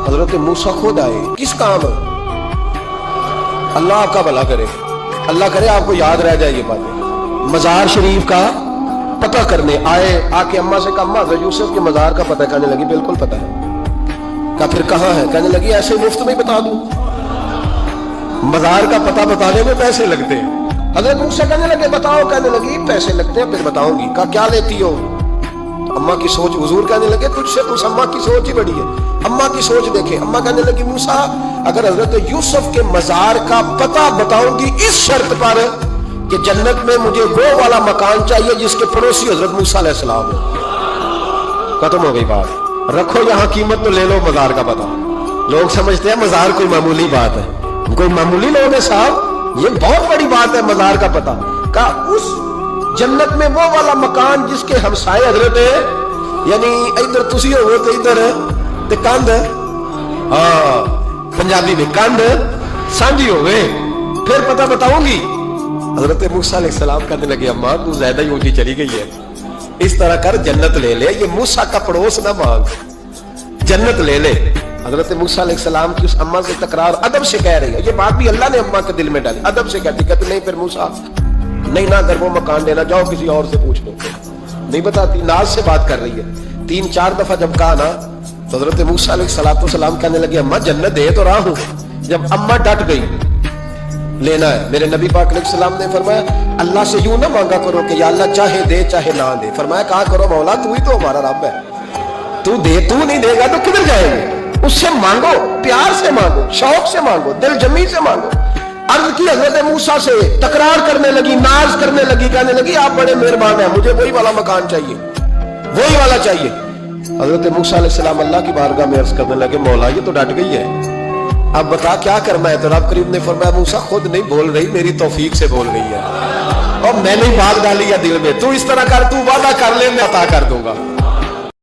حضرت موسیٰ خود آئے، کس کام؟ اللہ آپ کا بھلا کرے، اللہ کرے آپ کو یاد رہ جائے یہ باتیں۔ مزار شریف کا پتہ کرنے آئے، آ کے اماں سے کہا اماں حضرت یوسف کے مزار کا پتہ، کہنے لگی بالکل پتہ ہے۔ کہا پھر کہاں ہے؟ کہنے لگی ایسے مفت میں بتا دوں، مزار کا پتہ بتانے میں پیسے لگتے ہیں۔ حضرت موسیٰ کہنے لگے بتاؤ، کہنے لگی پیسے لگتے ہیں پھر بتاؤں گی۔ کہا کیا لیتی ہو؟ اماں کی سوچ، حضور کہنے لگے تجھ سے اس اماں کی سوچ ہی بڑی ہے، اماں کی سوچ دیکھیں۔ اماں کہنے لگی موسیٰ اگر حضرت یوسف کے مزار کا پتہ بتاؤں گی اس شرط پر کہ جنت میں مجھے وہ والا مکان چاہیے جس کے پڑوسی حضرت موسیٰ علیہ السلام ہو۔ ختم ہو گئی بات، رکھو یہاں قیمت تو لے لو مزار کا پتہ۔ لوگ سمجھتے ہیں مزار کوئی معمولی بات ہے، کوئی معمولی لوگ ہے صاحب، یہ بہت بڑی بات ہے مزار کا پتہ۔ کہا اس جنت میں وہ والا مکان جس کے ہمسائے حضرت ہے، یعنی ادھر تسی ہو تو ادھر تے کندھ، ہاں پنجابی میں کندھ سانجھی ہوئے، پھر پتہ بتاؤں گی۔ حضرت موسیٰ علیہ السلام کہنے لگے اماں تو زیادہ ہی اونچی چلی گئی ہے، اس طرح کر جنت لے لے، یہ موسیٰ کا پڑوس نہ مانگ، جنت لے لے۔ حضرت موسیٰ علیہ السلام کی اس اماں سے تکرار ادب سے کہہ رہی ہے، یہ بات بھی اللہ نے اماں کے دل میں ڈالی، ادب سے کہتی، کہتی نہیں پھر موسیٰ نہیں، نہ اگر وہ مکان لینا جاؤ کسی اور سے پوچھ لو، نہیں بتاتی، ناز سے بات کر رہی ہے۔ 3-4 دفعہ جب کہا نا تو حضرت موسیٰ علیہ السلام کہنے لگے اماں جنت دے تو رہا ہوں۔ جب اماں ڈٹ گئی لینا ہے، میرے نبی پاک علیہ السلام نے فرمایا اللہ سے یوں نہ مانگا کرو کہ یا اللہ چاہے دے چاہے نہ دے، فرمایا کہا کرو مولا تو ہی تو ہمارا رب ہے، تو دے، تو نہیں دے گا تو کدھر جائیں گے؟ اس سے مانگو، پیار سے مانگو، شوق سے مانگو، دل جمی سے مانگو۔ عرض کی حضرت موسیٰ سے، تکرار کرنے لگی، ناز کرنے لگی، کہنے لگی آپ بڑے مہربان ہیں، مجھے وہی والا مکان چاہیے، وہی والا چاہیے۔ حضرت موسیٰ علیہ السلام اللہ کی بارگاہ میں عرض کرنے لگے مولا یہ تو ڈٹ گئی ہے، اب بتا کیا کرنا ہے؟ تو رب کریم نے فرمایا موسیٰ خود نہیں بول رہی، میری توفیق سے بول رہی ہے، اور میں نے بات ڈالی ہے دل میں، تو اس طرح کر، تو وعدہ کر لے میں عطا کر دوں گا۔